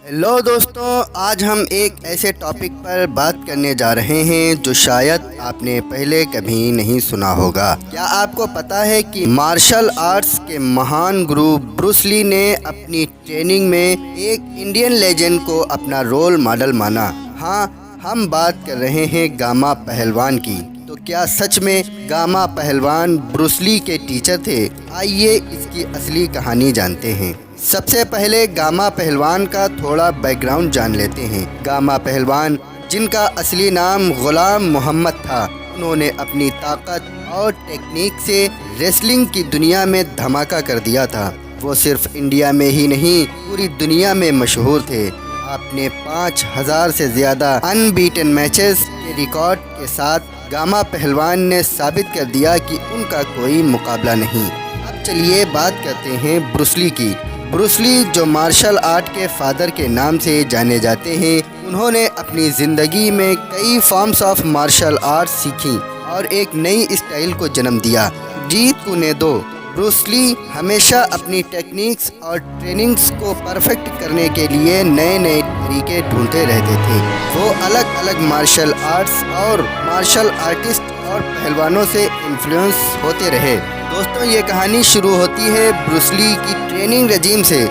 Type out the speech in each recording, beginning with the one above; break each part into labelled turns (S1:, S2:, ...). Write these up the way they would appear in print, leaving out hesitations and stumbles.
S1: Hello दोस्तों, आज हम एक ऐसे टॉपिक पर बात करने जा रहे हैं जो शायद आपने पहले कभी नहीं सुना होगा। क्या आपको पता है कि मार्शल आर्ट्स के महान गुरु ब्रूस ली ने अपनी ट्रेनिंग में एक इंडियन लेजेंड को अपना रोल मॉडल माना? हाँ, हम बात कर रहे हैं गामा पहलवान की। तो क्या सच में गामा पहलवान ब्रूस ली के टीचर थे? आइए इसकी असली कहानी जानते हैं। सबसे पहले गामा पहलवान का थोड़ा बैकग्राउंड जान लेते हैं। गामा पहलवान, जिनका असली नाम गुलाम मोहम्मद था, उन्होंने अपनी ताकत और टेक्निक से रेसलिंग की दुनिया में धमाका कर दिया था। वो सिर्फ इंडिया में ही नहीं, पूरी दुनिया में मशहूर थे। अपने 5000 से ज़्यादा अनबीटन मैचेस के रिकॉर्ड के साथ गामा पहलवान ने साबित कर दिया कि उनका कोई मुकाबला नहीं। अब चलिए बात करते हैं ब्रूस ली की। ब्रूस ली, जो मार्शल आर्ट के फादर के नाम से जाने जाते हैं, उन्होंने अपनी ज़िंदगी में कई फॉर्म्स ऑफ मार्शल आर्ट सीखी और एक नई स्टाइल को जन्म दिया, जीत कुनेदो। ब्रूस ली हमेशा अपनी टेक्निक्स और ट्रेनिंग्स को परफेक्ट करने के लिए नए नए तरीके ढूंढते रहते थे। वो अलग अलग मार्शल आर्ट्स और मार्शल आर्टिस्ट और पहलवानों से इन्फ्लुएंस होते रहे। दोस्तों, ये कहानी शुरू होती है ब्रूस ली की ट्रेनिंग रजीम से।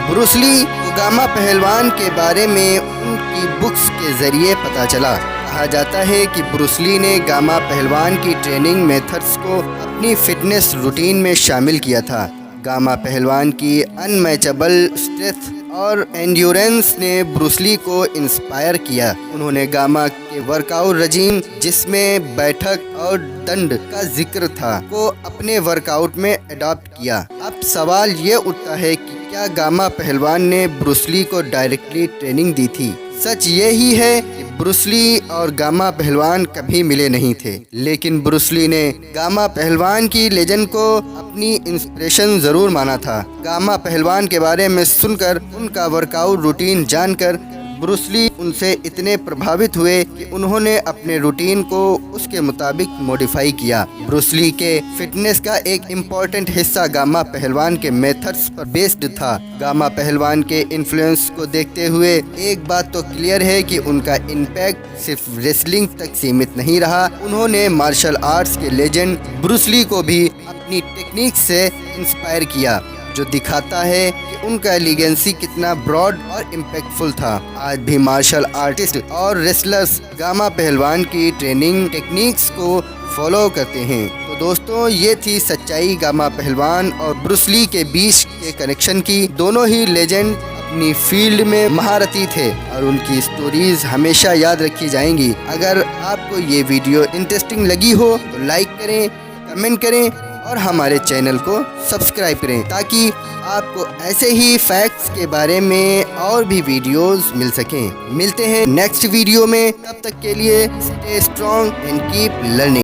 S1: ब्रूस ली को गामा पहलवान के बारे में उनकी बुक्स के ज़रिए पता चला। कहा जाता है कि ब्रूस ली ने गामा पहलवान की ट्रेनिंग मेथड्स को अपनी फिटनेस रूटीन में शामिल किया था। गामा पहलवान की अनमैचेबल स्ट्रेंथ और एंड्योरेंस ने ब्रूस ली को इंस्पायर किया। उन्होंने गामा के वर्कआउट रजीम, जिसमें बैठक और दंड का जिक्र था, को अपने वर्कआउट में अडॉप्ट किया। अब सवाल ये उठता है कि क्या गामा पहलवान ने ब्रूस ली को डायरेक्टली ट्रेनिंग दी थी? सच ये ही है कि ब्रूस ली और गामा पहलवान कभी मिले नहीं थे, लेकिन ब्रूस ली ने गामा पहलवान की लेजेंड को अपनी इंस्पिरेशन ज़रूर माना था। गामा पहलवान के बारे में सुनकर, उनका वर्कआउट रूटीन जानकर ब्रूस ली उनसे इतने प्रभावित हुए कि उन्होंने अपने रूटीन को उसके मुताबिक मॉडिफाई किया। ब्रूस ली के फिटनेस का एक इम्पॉर्टेंट हिस्सा गामा पहलवान के मेथड्स पर बेस्ड था। गामा पहलवान के इन्फ्लुएंस को देखते हुए एक बात तो क्लियर है कि उनका इम्पैक्ट सिर्फ रेसलिंग तक सीमित नहीं रहा। उन्होंने मार्शल आर्ट्स के लेजेंड ब्रूस ली को भी अपनी टेक्निक से इंस्पायर किया, जो दिखाता है कि उनका लीगेंसी कितना ब्रॉड और इम्पैक्टफुल था। आज भी मार्शल आर्टिस्ट और रेसलर्स गामा पहलवान की ट्रेनिंग टेक्निक्स को फॉलो करते हैं। तो दोस्तों, ये थी सच्चाई गामा पहलवान और ब्रूस ली के बीच के कनेक्शन की। दोनों ही लेजेंड अपनी फील्ड में महारथी थे और उनकी स्टोरीज हमेशा याद रखी जाएंगी। अगर आपको ये वीडियो इंटरेस्टिंग लगी हो तो लाइक करें, कमेंट करें और हमारे चैनल को सब्सक्राइब करें, ताकि आपको ऐसे ही फैक्ट्स के बारे में और भी वीडियोस मिल सकें। मिलते हैं नेक्स्ट वीडियो में, तब तक के लिए stay strong and keep learning.